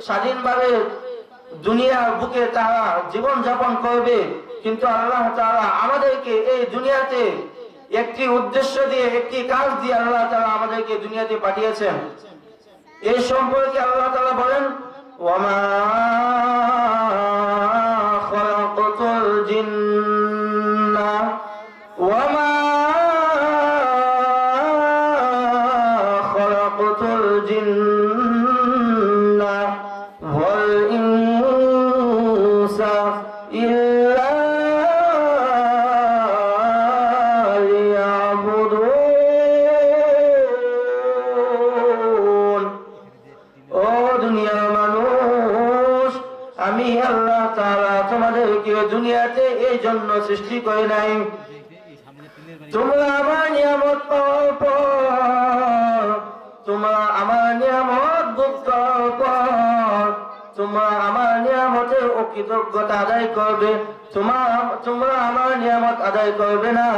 স্বাধীনভাবে দুনিয়ার বুকে তারা জীবন যাপন করবে, কিন্তু আল্লাহ তাআলা আমাদেরকে এই দুনিয়াতে একটি উদ্দেশ্য দিয়ে, একটি কাজ দিয়ে আল্লাহ তাআলা আমাদেরকে দুনিয়াতে পাঠিয়েছেন। এই সম্পর্কে আল্লাহ তাআলা বলেন, ওয়ামা খালাকাতুল জিন্না ওয়ামা খালাকাতুল জিন্না ওয়াল ইনসা ইল্লা লিয়াবুদুন। ও দুনিয়ার মানুষ, আমি আল্লাহ তাআলা তোমাদেরকে দুনিয়াতে এই জন্য সৃষ্টি করে নাই তোমরা আমার নিয়ামত পাওয়ার পর, তোমরা আমার নিয়ামত ভোগ করার পর তোমরা আমার নিয়ামতের অকৃতজ্ঞতা আদায় করবে, তোমরা আমার নিয়ামত আদায় করবে না।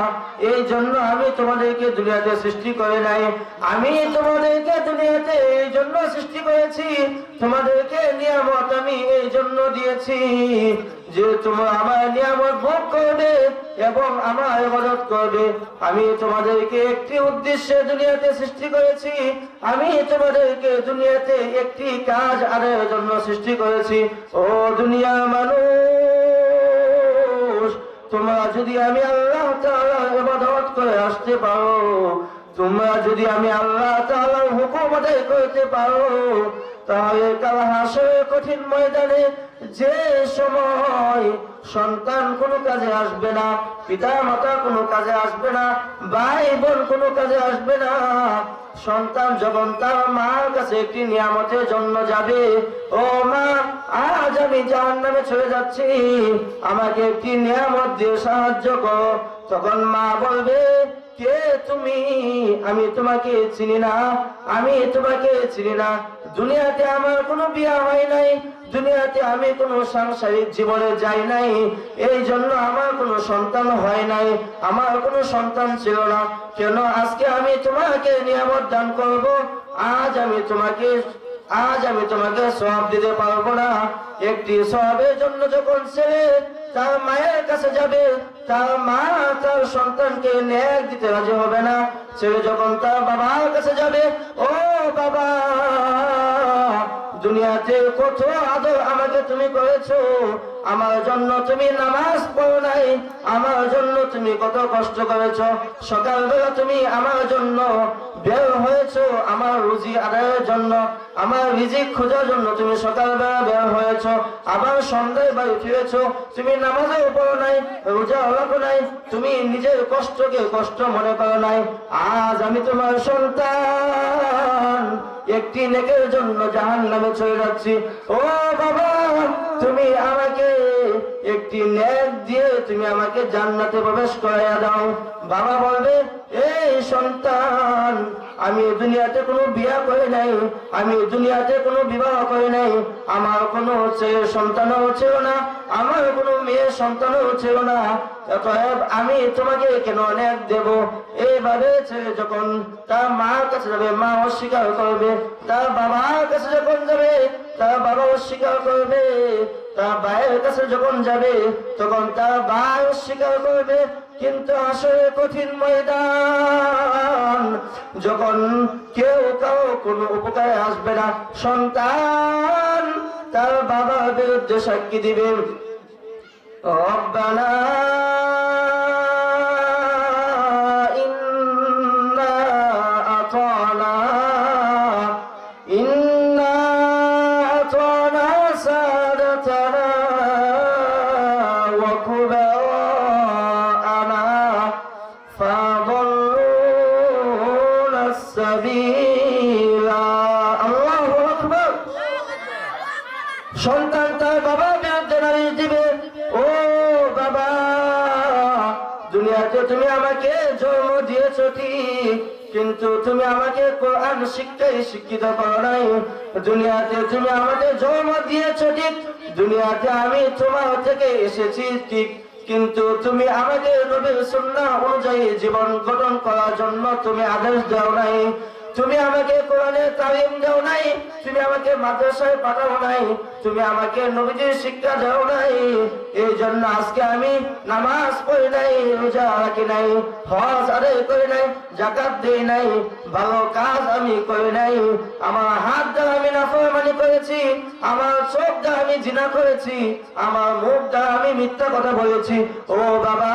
এই জন্য আমি তোমাদেরকে দুনিয়াতে সৃষ্টি করে নাই। আমি তোমাদেরকে দুনিয়াতে এই জন্য সৃষ্টি করেছি, তোমাদেরকে নিয়ামত আমি এই জন্য দিয়েছি যে তোমরা আমার নিয়ামত ভোগ করবে এবং আমার ইবাদত করবে। আমি তোমাদেরকে একটি উদ্দেশ্যে দুনিয়াতে সৃষ্টি করেছি, আমি তোমাদেরকে দুনিয়াতে একটি কাজ আদায়ের জন্য সৃষ্টি করেছি। ও দুনিয়ার মানুষ, তোমরা যদি আমি আল্লাহ তাআলার ইবাদত করে আসতে পারো, তোমরা যদি আমি আল্লাহ তাআলার হুকুম আদায় করতে পারো, তাহলে কাল হাসরের কঠিন ময়দানে যে সময় সন্তান কোনো কাজে আসবে না, পিতা মাতা কোনো কাজে আসবে না, ভাই বোন কোনো কাজে আসবে না, সন্তান যখন তার মার কাছে একটি নিয়ামতের জন্য যাবে, ও মা আজ আমি জাহান্নামে চলে যাচ্ছি, আমাকে একটি নিয়ামত দিয়ে সাহায্য করো, তখন মা বলবে, কে তুমি? আমি তোমাকে চিনি না, আমি তোমাকে চিনি না। দুনিয়াতে আমার কোনো বিয়ে হয় নাই, দুনিয়াতে আমি কোনো সাংসারিক জীবনে যাই নাই, এই জন্য আমার কোনো সন্তান হয় নাই, আমার কোনো সন্তান ছিল না। কেন আজকে আমি তোমাকে নিয়ামত দান করব? আজ আমি তোমাকে সওয়াব দিতে পারবো না। একটি সওয়াবের জন্য যখন ছেলে তার মায়ের কাছে যাবে, তার মা তার সন্তানকে নেক দিতে রাজি হবে না। ছেলে যখন তার বাবার কাছে যাবে, ও বাবা, দুনিয়াতে কত আদর আমাকে তুমি করেছো, আমার জন্য তুমি নামাজ পড়ো নাই, আমার জন্য তুমি কত কষ্ট করেছো, সকালবেলা তুমি আমার জন্য বের হয়েছো আমার রুজি আদায়ের জন্য, আমার রিজিক খোঁজার জন্য তুমি সকালবেলা বের হয়েছো, আবার সন্ধ্যায় বাড়ি ফিরেছো, তুমি নামাজও পড়ো নাই, রোজা রাখো নাই, তুমি নিজের কষ্টকে কষ্ট মনে করো নাই। আজ আমি তোমার সন্তান, একটি নেকের জন্য জাহান্নামে চলে যাচ্ছি। ও বাবা, তুমি আমাকে একটি নেক দিয়ে তুমি আমাকে জান্নাতে প্রবেশ করাইয়া দাও। বাবা বলবে, এই সন্তান, আমি দুনিয়াতে কোনো বিয়ে করে নাই, আমি দুনিয়াতে কোনো বিবাহ করে নাই, আমার কোনো ছেলে সন্তানও ছিল না, আমার কোনো মেয়ে সন্তানও ছিল না, অতএব আমি তোমাকে কেন নেক দেব? এইভাবে ছেলে যখন তার মার কাছে যাবে, মা অস্বীকার করবে, তার বাবার কাছে যখন যাবে, তার বাবা অস্বীকার করবে, তার ভাইয়ের কাছে যখন যাবে, তখন তার ভাই অস্বীকার করবে। কিন্তু আসলে কঠিন ময়দান, যখন কেউ কাউ কোনো উপকারে আসবে না, সন্তান তার বাবার বিরুদ্ধে সাক্ষী দিবে, রব্বানা ইন্না আতানা সাদাতানা ওয়া কুবারানা ফাদাল্লুনা সাবিলা। আল্লাহু আকবার। সন্তান তার বাবার বিরুদ্ধে নালিশ দিবে, ও বাবা, দুনিয়াতে তুমি আমাকে জন্ম দিয়েছো ঠিক, কিন্তু তুমি আমাকে কোরআন শিক্ষায় শিক্ষিত করো নাই। দুনিয়াতে তুমি আমাকে জন্ম দিয়েছো ঠিক, দুনিয়াতে আমি তোমার থেকে এসেছি ঠিক, কিন্তু তুমি আমাকে নবীর সুন্নাহ অনুযায়ী জীবন গঠন করার জন্য তুমি আদেশ দাও নাই। তুমি আমাকে কোরআনের তালিম দাও নাই, তুমি আমাকে মাদ্রাসায় পাঠাও নাই, তুমি আমাকে নবীজির শিক্ষা দাও নাই। এই জন্য আজকে আমি নামাজ পড়ি নাই, রোজা রাখি নাই, হজ আদায় করি নাই, যাকাত দেই নাই, ভালো কাজ আমি করি নাই। আমার হাত দ্বারা আমি নাফরমানি করেছি, আমার চোখ দ্বারা আমি জিনা করেছি, আমার মুখ দ্বারা আমি মিথ্যা কথা বলেছি। ও বাবা,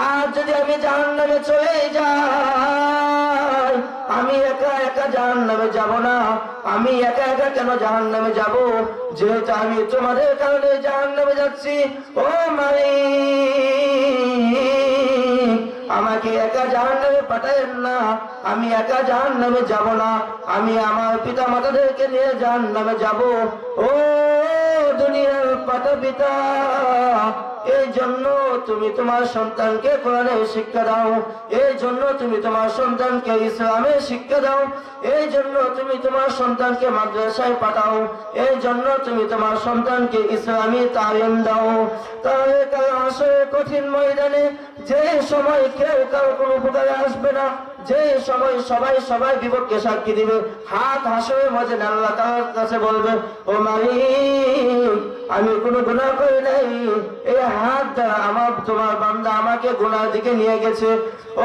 আজ যদি আমি জাহান্নামে চলে যাই, আমি একা একা জাহান্নামে যাব না। আমি একা একা কেন জাহান্নামে যাব? যেহেতু আমি তোমাদের কারণে জাহান্নামে যাচ্ছি। ও মালিক, আমাকে একা জাহান্নামে পাঠায়েন না। আমি একা জাহান্নামে যাব না, আমি আমার পিতা মাতাদেরকে নিয়ে জাহান্নামে যাব। ও দুনিয়ার পাতা পিতা, এই জন্য তুমি তোমার সন্তানকে কোরআনের শিক্ষা দাও, এই জন্য তুমি তোমার সন্তানকে ইসলামের শিক্ষা দাও, এই জন্য তুমি তোমার সন্তানকে মাদ্রাসায় পাঠাও, এই জন্য তুমি তোমার সন্তানকে ইসলামী তালিম দাও। তাহলে কাল আসরে কঠিন ময়দানে যে সময় কেউ কারো কোনো উপকারে আসবে না, যে সময় সবাই সবাই বিপক্ষে সাক্ষী দিবে, হাত হাসরের মাঝে আল্লাহ তাআলার কাছে বলবে, ও মালিক, আমি কোনো গুনাহ করি নাই, এই হাত দ্বারা আমার তোমার বান্দা আমাকে গুনার দিকে নিয়ে গেছে।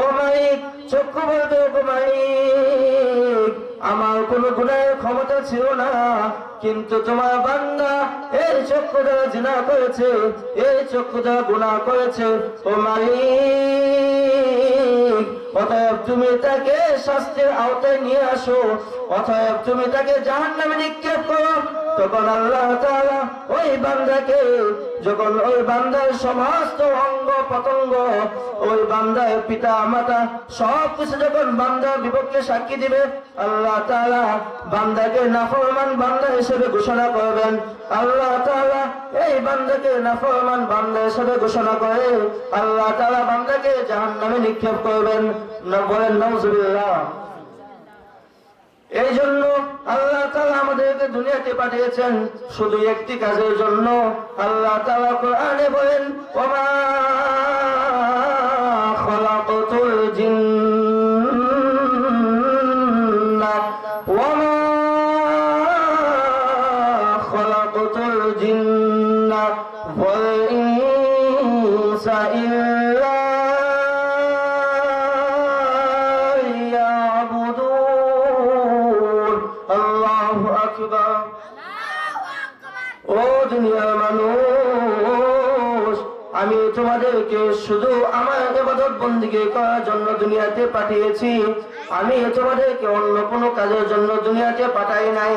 ও মালিক, চক্ষু বলবে, ও মালিক, আমার কোনো গুনাহের ক্ষমতা ছিল না, কিন্তু তোমার বান্দা এই চক্ষু দ্বারা জিনা করেছে, এই চক্ষু দ্বারা গুনাহ করেছে। ও মালিক, অতএব তুমি তাকে শাস্তির আওতায় নিয়ে আসো, অতএব তুমি তাকে জাহান্নামে নিক্ষেপ করো। তখন আল্লাহ তাআলা ওই বান্দাকে, যখন ওই বান্দার সমস্ত অঙ্গ প্রত্যঙ্গ, ওই বান্দার পিতা মাতা সব কিছু যখন বান্দার বিপক্ষে সাক্ষী দিবে, আল্লাহ তাআলা বান্দাকে নাফরমান বান্দা হিসেবে ঘোষণা করবেন। আল্লাহ তাআলা এই বান্দাকে নাফরমান বান্দা হিসেবে ঘোষণা করে আল্লাহ তাআলা বান্দাকে জাহান্নামে নিক্ষেপ করবেন। বলেন নাউজুবিল্লাহ। এই জন্য আল্লাহ তাআলা আমাদেরকে দুনিয়াতে পাঠিয়েছেন শুধু একটি কাজের জন্য। আল্লাহ তাআলা কোরআনে বলেন, ওমা খালাকাতুল জিন্না ওমা খালাকাতুল জিন্না ওয়াল ইনসা ইল্লা ও দুনিয়ার মানুষ, আমি তোমাদেরকে শুধু আমার ইবাদত বন্দেগী করার জন্য দুনিয়াতে পাঠিয়েছি। আমি তোমাদেরকে অন্য কোনো কাজের জন্য দুনিয়াতে পাঠাই নাই।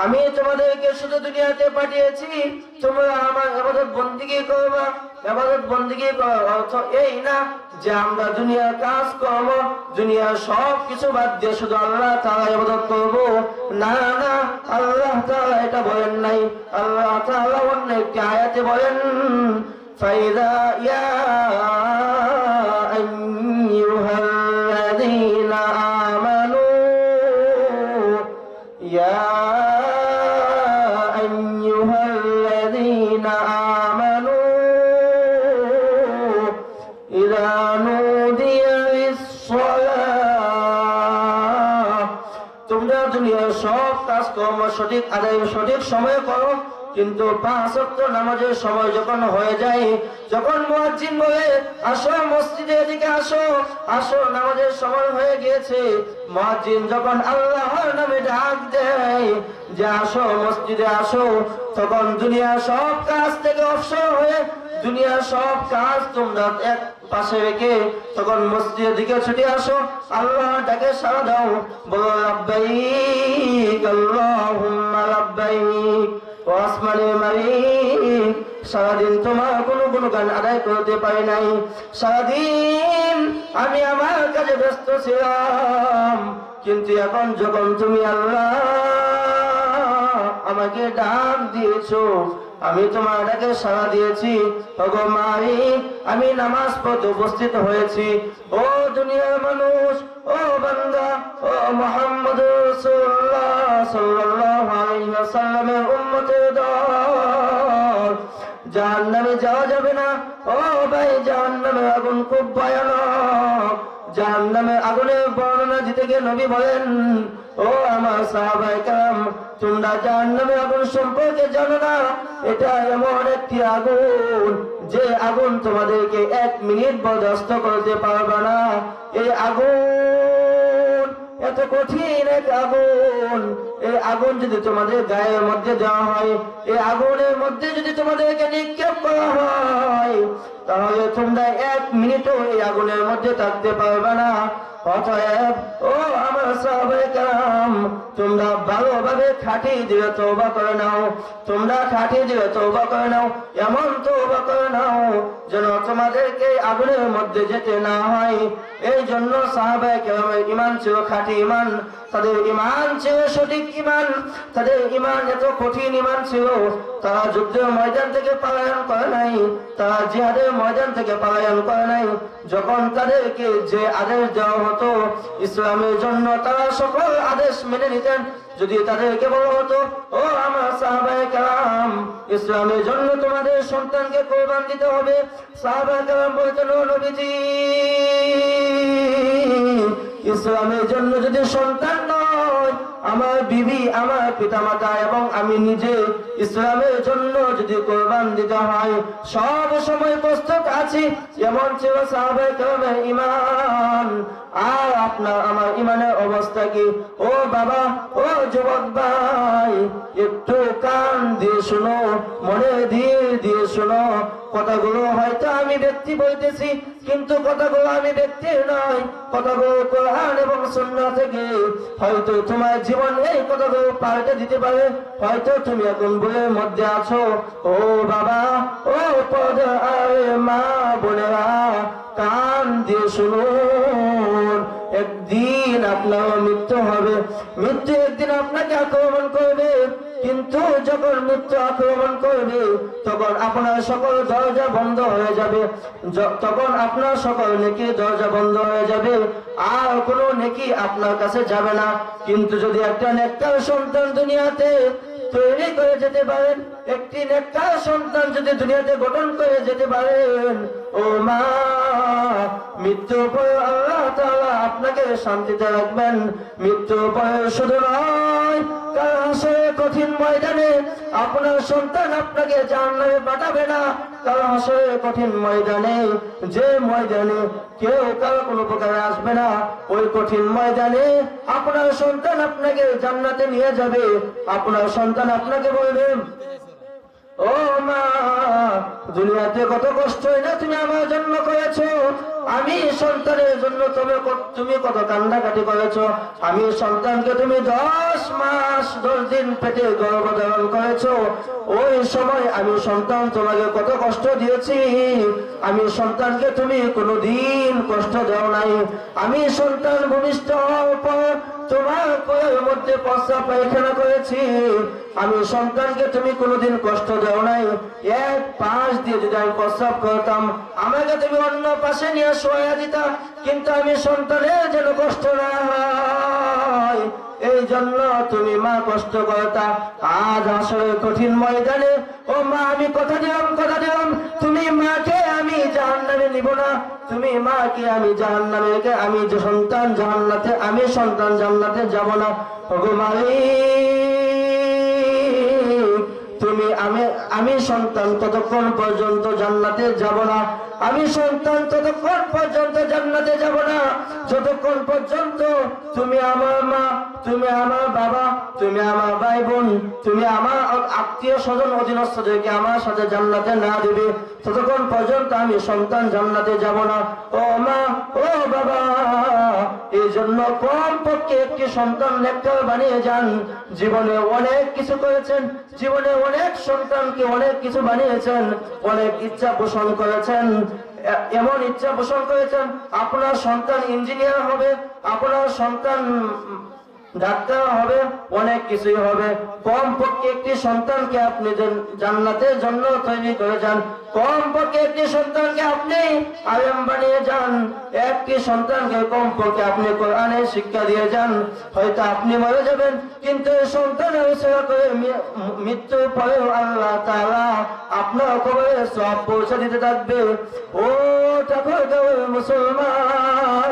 আমি তোমাদেরকে শুধু দুনিয়াতে পাঠিয়েছি তোমরা আমার ইবাদত বন্দেগী করবা। ইবাদত বন্দেগী করার অর্থ এই না যে আমরা দুনিয়ার কাজ করব, দুনিয়ার সব কিছু বাদ দিয়ে শুধু আল্লাহ তাআলা ইবাদত করব। না না, আল্লাহ তাআলা এটা বলেন নাই। আল্লাহ তাআলা অন্য একটি আয়াতে বলেন, ফাইদা ইয়া আইয়ুহাল্লাযীনা আমানু ইয়া আইয়ুহাল্লাযীনা আমানু ইযা নুদিয়া লিস-সালাহ, তোমরা দুনিয়ার সব কাজকর্ম সঠিক আদায় সঠিক সময়ে করো, কিন্তু 5 ওয়াক্ত নামাজের সময় যখন হয়ে যায়, যখন মুয়াজ্জিন বলে আসো মসজিদের দিকে আসো, আসো নামাজের সময় হয়ে গিয়েছে, মুয়াজ্জিন যখন আল্লাহর নামে ডাক দেয় যে আসো মসজিদে আসো, তখন দুনিয়ার সব কাজ থেকে অবসর হয়ে দুনিয়ার সব কাজ তোমরা এক পাশে রেখে তখন মসজিদের দিকে ছুটে আসো, আল্লাহর ডাকে সাড়া দাও, বলো লাব্বাইক আল্লাহুম্মা লাব্বাইক। ও আসমানের মালিক, সারাদিন তোমার কোনো গুণগান আদায় করতে পারি নাই। সারাদিন আমি আমার কাজে ব্যস্ত ছিলাম, কিন্তু এখন যখন তুমি আল্লাহ আমাকে ডাক দিয়েছো, আমি তোমার ডাকে সাড়া দিয়েছি। ওগো মালিক, আমি নামাজ পড়তে উপস্থিত হয়েছি। ও দুনিয়ার মানুষ, ও বান্দা, ও মুহাম্মদ রাসূলুল্লাহ সাল্লাল্লাহু আলাইহি ওয়াসাল্লামের উম্মতের দল, জাহান্নামে যাওয়া যাবে না। ও ভাই, জাহান্নামের আগুন খুব ভয়ানক, জাহান্নামের আগুনের বর্ণনা দিতে গিয়ে নবী বলেন, ও আমার সাহাবায়ে কেরাম, তোমরা জাহান্নামের আগুন সম্পর্কে জানো না? এটা এমন একটি আগুন যে আগুন তোমাদেরকে 1 মিনিট বরদাস্ত করতে পারবে না। এই আগুন এত কঠিন এক আগুন। এই আগুন যদি তোমাদের গায়ের মধ্যে দেওয়া হয়, এই আগুনের মধ্যে যদি তোমাদেরকে নিক্ষেপ করা হয়, তাহলে তোমরা 1 মিনিটও এই আগুনের মধ্যে থাকতে পারবে না। অতএব ও আমার সাহাবায়ে কেরাম, তোমরা ভালোভাবে খাঁটি দিয়ে তওবা করে নাও। তোমরা খাঁটি দিয়ে তওবা করে নাও, এমন তওবা করে নাও যেন তোমাদেরকে আগুনের মধ্যে যেতে না হয়। এই জন্য সাহাবায়ে কেরামের ঈমান ছিল খাঁটি ঈমান, তাদের ঈমান ছিল সঠিক ঈমান, তাদের ঈমান এত কঠিন ঈমান ছিল, তারা যুদ্ধের ময়দান থেকে পলায়ন করে নাই, তারা জিহাদের ময়দান থেকে পলায়ন করে নাই। যখন তাদেরকে যে আদেশ দেওয়া হতো ইসলামের জন্য, তারা সকল আদেশ মেনে নিতেন। যদি তাদেরকে বলা হতো, ও আমার সাহাবায়ে কেরাম, ইসলামের জন্য তোমাদের সন্তানকে কোরবান দিতে হবে, সাহাবায়ে কেরাম বলতেন, ও নবীজি, ইসলামের জন্য যদি সন্তান নয়, আমার বিবি, আমার পিতামাতা এবং আমি নিজে ইসলামের জন্য যদি কোরবান দিতে হয়, সব সময় প্রস্তুত আছি। এমন ছিল সাহাবায়ে কেরামের ঈমান। আর আপনার আমার ঈমানের অবস্থা কি? ও বাবা, ও যুবক ভাই, একটু কান দিয়ে শোনো, মনে দিয়ে শোনো। কথাগুলো হয়তো আমি ব্যক্তি বলতেছি, কিন্তু কথাগুলো আমি ব্যক্তি নয়, কথাগুলো কোরআন এবং সুন্নাহ থেকে। হয়তো তোমার জীবন এই কথাগুলো পাল্টে দিতে পারে। হয়তো তুমি এখন ভুলের মধ্যে আছো। ও বাবা, ও পর্দার মা বোনেরা, কান দিয়ে শুনুন, একদিন আপনার মৃত্যু হবে। মৃত্যু একদিন আপনাকে আক্রমণ করবে, কিন্তু যখন মৃত্যু আক্রমণ করবে তখন আপনার সকল দরজা বন্ধ হয়ে যাবে, তখন আপনার সকল নেকির দরজা বন্ধ হয়ে যাবে, আর কোনো নেকি আপনার কাছে যাবে না। কিন্তু যদি একটা নেককার সন্তান দুনিয়াতে তৈরি করে যেতে পারেন, একটি নেককার সন্তান যদি দুনিয়াতে গঠন করে যেতে পারেন, ও মা, মৃত্যুর পরে আল্লাহ তাআলা আপনাকে শান্তিতে রাখবেন। মৃত্যুর পরে শুধু নয়, কাল হাসরের কঠিন ময়দানে আপনার সন্তান আপনাকে জাহান্নামে পাঠাবে না। কাল হাসরের কঠিন ময়দানে, যে ময়দানে কেউ কারো কোনো প্রকারে আসবে না, ওই কঠিন ময়দানে আপনার সন্তান আপনাকে জান্নাতে নিয়ে যাবে। আপনার সন্তান আপনাকে বলবে, ও মা, দুনিয়াতে কত কষ্ট না তুমি আমার জন্য করেছো, আমি সন্তানের জন্য তুমি কত কান্নাকাটি করেছো, আমি সন্তানকে তুমি 10 মাস 10 দিন পেটে গর্ভধারণ করেছো, ওই সময় আমি সন্তান তোমাকে কত কষ্ট দিয়েছি, আমি সন্তানকে তুমি কোনোদিন কষ্ট দাও নাই। আমি সন্তান ভূমিষ্ঠ হওয়ার পর তোমার কোলের মধ্যে প্রস্রাব পায়খানা করেছি, আমি সন্তানকে তুমি কোনোদিন কষ্ট দাও নাই। 1 পাশ দিয়ে যদি আমি প্রস্রাব করতাম, আমাকে তুমি অন্য পাশে নিয়ে শোয়া দিতাম, কিন্তু আমি সন্তানের যেন কষ্ট না হয় এই জন্য তুমি মা কষ্ট করতা। আজ হাসরের কঠিন ময়দানে, ও মা, আমি কথা দিলাম, তুমি মাকে আমি জাহান্নামে নিব না, তুমি মাকে আমি জাহান্নামে রেখে আমি যে সন্তান জান্নাতে, আমি সন্তান জান্নাতে যাব না। ওগো মালিক, তুমি আমি সন্তান ততক্ষণ পর্যন্ত জান্নাতে যাব না, আমি সন্তান ততক্ষণ পর্যন্ত জান্নাতে যাব না যতক্ষণ পর্যন্ত তুমি আমার মা, তুমি আমার বাবা, তুমি আমার ভাই বোন, তুমি আমার আত্মীয় স্বজন অধীনস্থদেরকে আমার সাথে জান্নাতে না দিবে, ততক্ষণ পর্যন্ত আমি সন্তান জান্নাতে যাব না। ও মা, ও বাবা, এই জন্য কমপক্ষে একটি সন্তান নেককার বানিয়ে যান। জীবনে অনেক কিছু করেছেন, জীবনে অনেক সন্তানকে অনেক কিছু বানিয়েছেন, অনেক ইচ্ছা পোষণ করেছেন, এমন ইচ্ছা পোষণ করেছেন আপনার সন্তান ইঞ্জিনিয়ার হবে, আপনার সন্তান ডাক্তার হবে, অনেক কিছুই হবে। কমপক্ষে একটি সন্তানকে আপনি জান্নাতের জন্য তৈরি করে যান, কমপক্ষে একটি সন্তানকে আপনি আলেম বানিয়ে যান, একটি সন্তানকে কমপক্ষে আপনি কোরআনের শিক্ষা দিয়ে যান। হয়তো আপনি মরে যাবেন, কিন্তু এই সন্তানের সেবা করে মৃত্যুর পরেও আল্লাহ তাআলা আপনার কবরে সওয়াব পৌঁছে দিতে থাকবে। ও ঠাকুর মুসলমান,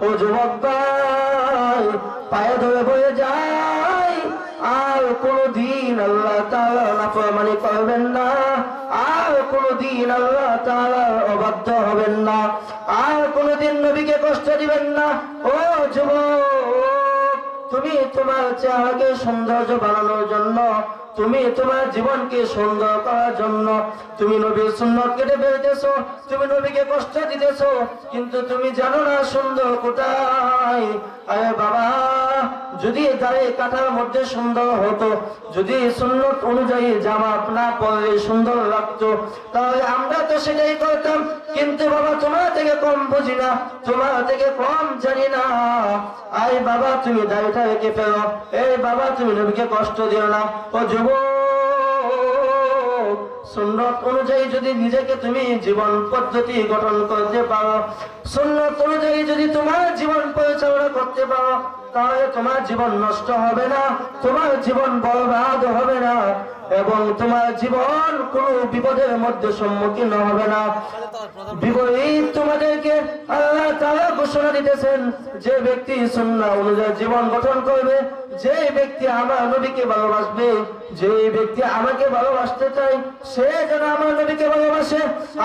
ও যুবক ভাই, পায়ে ধরে বলে যায়, আর কোনদিন আল্লাহ তাআলা নাফরমানি করবেন না, আর কোনদিন আল্লাহ তাআলার অবাধ্য হবেন না, আর কোনদিন নবীকে কষ্ট দিবেন না। ও যুবক, তুমি তোমার চেহারাকে সৌন্দর্য বানানোর জন্য, তুমি তোমার জীবনকে সুন্দর করার জন্য তুমি নবীর সুন্নাত কেটে ফেলতেছো, তুমি নবীকে কষ্ট দিতেছো, কিন্তু তুমি জানো না সুন্দর কোথায়। আরে বাবা, যদি দাড়ি কাটার মধ্যে সুন্দর হতো, যদি সুন্নত অনুযায়ী জামা না পরলে সুন্দর লাগতো, তাহলে আমরা তো সেটাই করতাম। কিন্তু বাবা, তোমার থেকে কম বুঝি না, তোমার থেকে কম জানি না। আরে বাবা, তুমি দাড়িটা রেখে ফেলো। এই বাবা, তুমি নবীকে কষ্ট দিও না। ও যুবক, সুন্নত অনুযায়ী যদি নিজেকে তুমি জীবন পদ্ধতি গঠন করতে পারো, সুন্নত অনুযায়ী যদি তোমার জীবন পরিচালনা করতে পারো, তাহলে তোমার জীবন নষ্ট হবে না, তোমার জীবন বরবাদ হবে না, এবং তোমার জীবন কোনো বিপদের মধ্যে সম্মুখীন হবে না। বিপরীত তোমাদেরকে আল্লাহ তাআলা ঘোষণা দিতেছেন, যে ব্যক্তি সুন্নাহ অনুযায়ী জীবন গঠন করবে, যে ব্যক্তি আমার নবীকে ভালোবাসবে, যে ব্যক্তি আমাকে ভালোবাসতে চায়, সে যেন আমার নবীকে ভালোবাসে।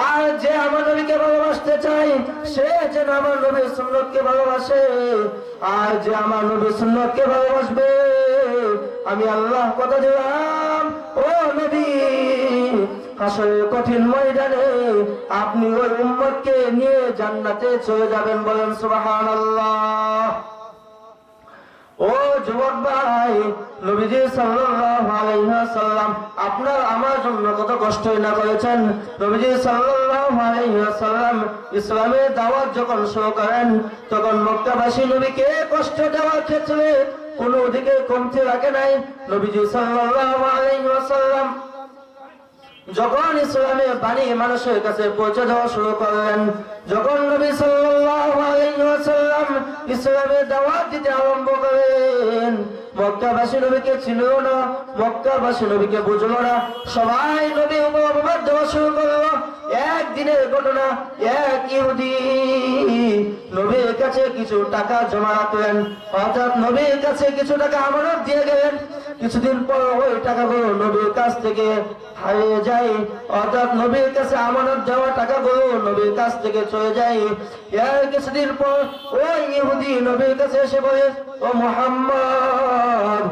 আর যে আমার নবীকে ভালোবাসতে চায়, সে যেন আমার নবীর সুন্নতকে ভালোবাসে। আর যে আমার নবীর সুন্নতকে ভালোবাসবে, আমি আল্লাহ কথা দিলাম, ও নবী, হাসরের কঠিন ময়দানে আপনি ওই উম্মতকে নিয়ে জান্নাতে চলে যাবেন। বলেন সুবহানাল্লাহ। ও যুবক ভাই, নবীজি সাল্লাল্লাহু আলাইহি ওয়াসাল্লাম আপনার আমার জন্য কত কষ্ট না করেছেন। নবীজি সাল্লাল্লাহু আলাইহি ওয়াসাল্লাম ইসলামের দাওয়াত যখন শুরু করেন, তখন মক্কাবাসী নবীকে কষ্ট দেওয়ার ক্ষেত্রে কোনো দিকে কমতি রাখে নাই। নবীজি সাল্লাল্লাহু আলাইহি ওয়াসাল্লাম যখন ইসলামের বাণী মানুষের কাছে পৌঁছে দেওয়া শুরু করলেন, যখন নবী সাল্লাল্লাহু আলাইহি ওয়াসাল্লাম ইসলামের দাওয়াত দিতে আরম্ভ করেন, মক্কাবাসী নবীকে চিনল না, মক্কাবাসী নবীকে বুঝলো না, সবাই নবীর উপর অপবাদ দেওয়া শুরু করলো। একদিনের ঘটনা, এক ইহুদি নবীর কাছে কিছু টাকা জমা রাখলেন, অর্থাৎ নবীর কাছে কিছু টাকা আমানত দিয়ে গেলেন। কিছুদিন পর ওই টাকাগুলো নবীর কাছ থেকে হারিয়ে যায়, অর্থাৎ নবীর কাছে আমানত দেওয়া টাকাগুলো নবীর কাছ থেকে চলে যায়। এর কিছুদিন পর ওই ইহুদি নবীর কাছে এসে বলে, ও মুহাম্মদ,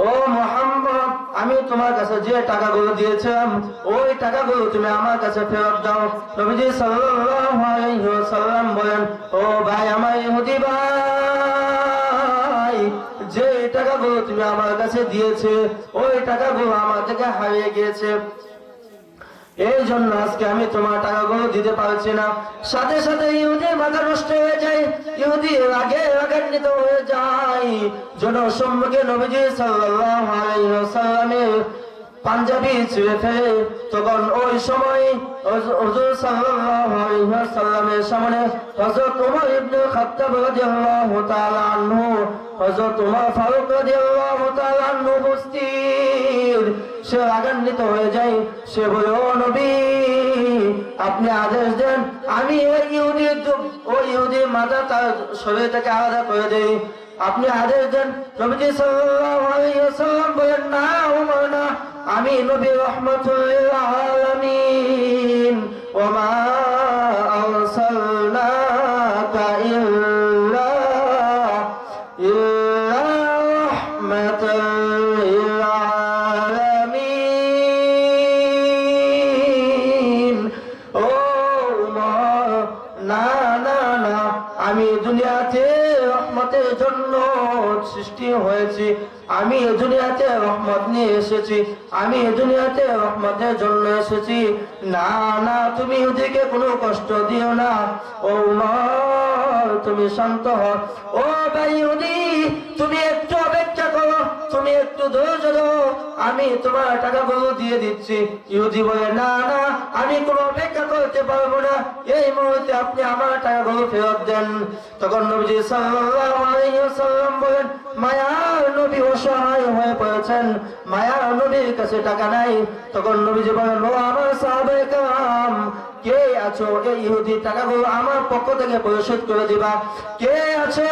ও মুহাম্মদ, আমি তোমার কাছে যে টাকাগুলো দিয়েছিলাম, ওই টাকাগুলো তুমি আমার কাছে ফেরত দাও। নবীজি সাল্লাল্লাহু আলাইহি ওয়াসাল্লাম বলেন, ও ভাই, আমার ইহুদি ভাই, যে টাকাগুলো তুমি আমার কাছে দিয়েছে, ওই টাকাগুলো আমার থেকে হারিয়ে গিয়েছে, এই জন্য আজকে আমি তোমার টাকাগুলো দিতে পারছি না। সাথে সাথে ইহুদির মাথা নষ্ট হয়ে যায়, ইহুদি রাগান্বিত হয়ে যায়। জনসম্মুখে নবীজি সাল্লাল্লাহু আলাইহি ওয়াসাল্লামের পাঞ্জাবি ছিঁড়ে ফেলে। তখন ওই সময় হুজুর সাল্লাল্লাহু আলাইহি ওয়াসাল্লামের সামনে হযরত ওমর ইবনে খাত্তাব রাদিয়াল্লাহু তাআলা আনহু, হযরত ওমর ফারুক রাদিয়াল্লাহু তাআলা আনহু উপস্থিত। সে রাগান্বিত হয়ে যায়, সে বলে, ও নবী, আপনি আদেশ দেন, আমি ওই ইহুদির মাথা তার শরীর থেকে আলাদা করে দেই। আপনি আদেশ দেন। নবীজি সাল্লাল্লাহু আলাইহি ওয়াসাল্লাম বলেন, না ওমর, না, আমি নবী রাহমাতুল লিল আলামিন, ওয়া মা আরসালনাকা ইল্লা রাহমাতাল লিল আলামিন। ও ওমর, না না না, আমি দুনিয়াতে রহমতের জন্য সৃষ্টি হয়েছি, আমি দুনিয়াতে রহমত নিয়ে এসেছি, আমি দুনিয়াতে রহমতের জন্য এসেছি। না না, তুমি ওদিকে কোনো কষ্ট দিও না। ও উমর, তুমি শান্ত হও। ও ভাই ইহুদি, তুমি একটু অপেক্ষা করো, তুমি একটু ধৈর্য ধরো, আমি তোমার টাকাগুলো দিয়ে দিচ্ছি। ইহুদি বলে, না না, আমি কোনো অপেক্ষা করতে পারবো না, এই মুহূর্তে আপনি আমার টাকাগুলো ফেরত দেন। তখন নবীজি সাল্লাল্লাহু আলাইহি ওয়াসাল্লাম বলেন, মায়ার নবী অসহায় হয়ে পড়েছেন, মায়ার নবীর কাছে টাকা নাই। তখন নবীজি বলেন, ও আমার সাহাবায়ে কেরাম, কে আছো এই ইহুদি টাকাগুলো আমার পক্ষ থেকে পরিশোধ করে দিবা? কে আছো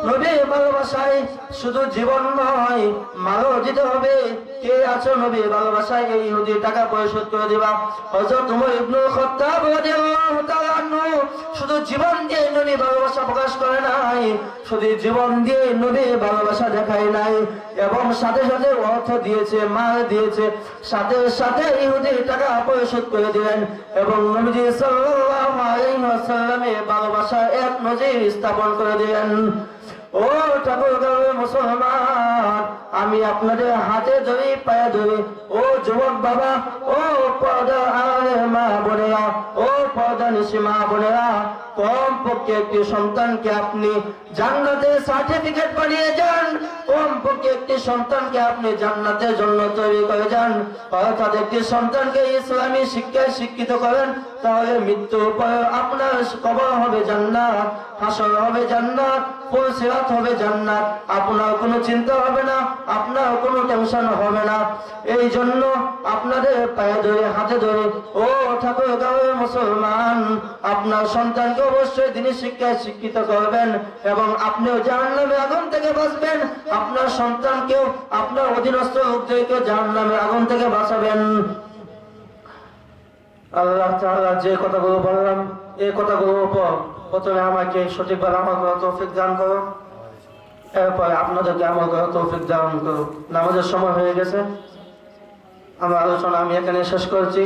নবীর ভালোবাসায় শুধু জীবন নয় মালও দিতে হবে? কে আছো নবীর ভালোবাসায় এই ইহুদি টাকা পরিশোধ করে দিবা? হযরত ওমর ইবনে খাত্তাব রাদিয়াল্লাহু তাআলা আনহু শুধু জীবন দিয়ে নবীর ভালোবাসা প্রকাশ করে নাই, শুধু জীবন দিয়ে নবীর ভালোবাসা দেখায় নাই, এবং সাথে সাথে অর্থ দিয়েছে, মাল দিয়েছে, সাথে সাথে ইহুদি টাকা পরিশোধ করে দিলেন এবং নবীজি সাল্লাল্লাহু আলাইহি ওয়াসাল্লামের ভালোবাসা এক নজির স্থাপন করে দিলেন। ও ঠাকুরগাঁওয়ের মুসলমান, আমি আপনাদের হাতে ধরি, পায়ে ধরি, ও যুবক বাবা, ও পর্দা মা বোনেরা, ও পর্দা নিশি মা বোনেরা, কম পক্ষে একটি সন্তানকে আপনি জান্নাতের সার্টিফিকেট বানিয়ে যান, কম পক্ষে একটি সন্তানকে আপনি জান্নাতের জন্য তৈরি করে যান, অর্থাৎ একটি সন্তানকে ইসলামী শিক্ষায় শিক্ষিত করেন, তাহলে মৃত্যুর পর আপনার কবর হবে জান্নাত, হাসর হবে জান্নাত, পুলসিরাত হবে জান্নাত, আপনার কোনো চিন্তা হবে না, আপনার কোনো টেনশন হবে না। এই জন্য আপনাদের পায়ে ধরে, হাতে ধরে, ও ঠাকুরগাঁওয়ের মুসলমান, আপনার সন্তানকে অবশ্যই দিনী শিক্ষায় শিক্ষিত করবেন এবং আপনিও জাহান্নামের আগুন থেকে বাঁচবেন, আপনার সন্তানকেও, আপনার অধীনস্থ লোকদেরকে জাহান্নামের আগুন থেকে বাঁচাবেন। আল্লাহ তাআলা যে কথাগুলো বললাম, এই কথাগুলোর উপর প্রথমে আমাকে সঠিকভাবে আমল করার তৌফিক দান করো, এরপরে আপনাদেরকে আমল করার তৌফিক দান করো। নামাজের সময় হয়ে গেছে, আমার আলোচনা আমি এখানে শেষ করছি।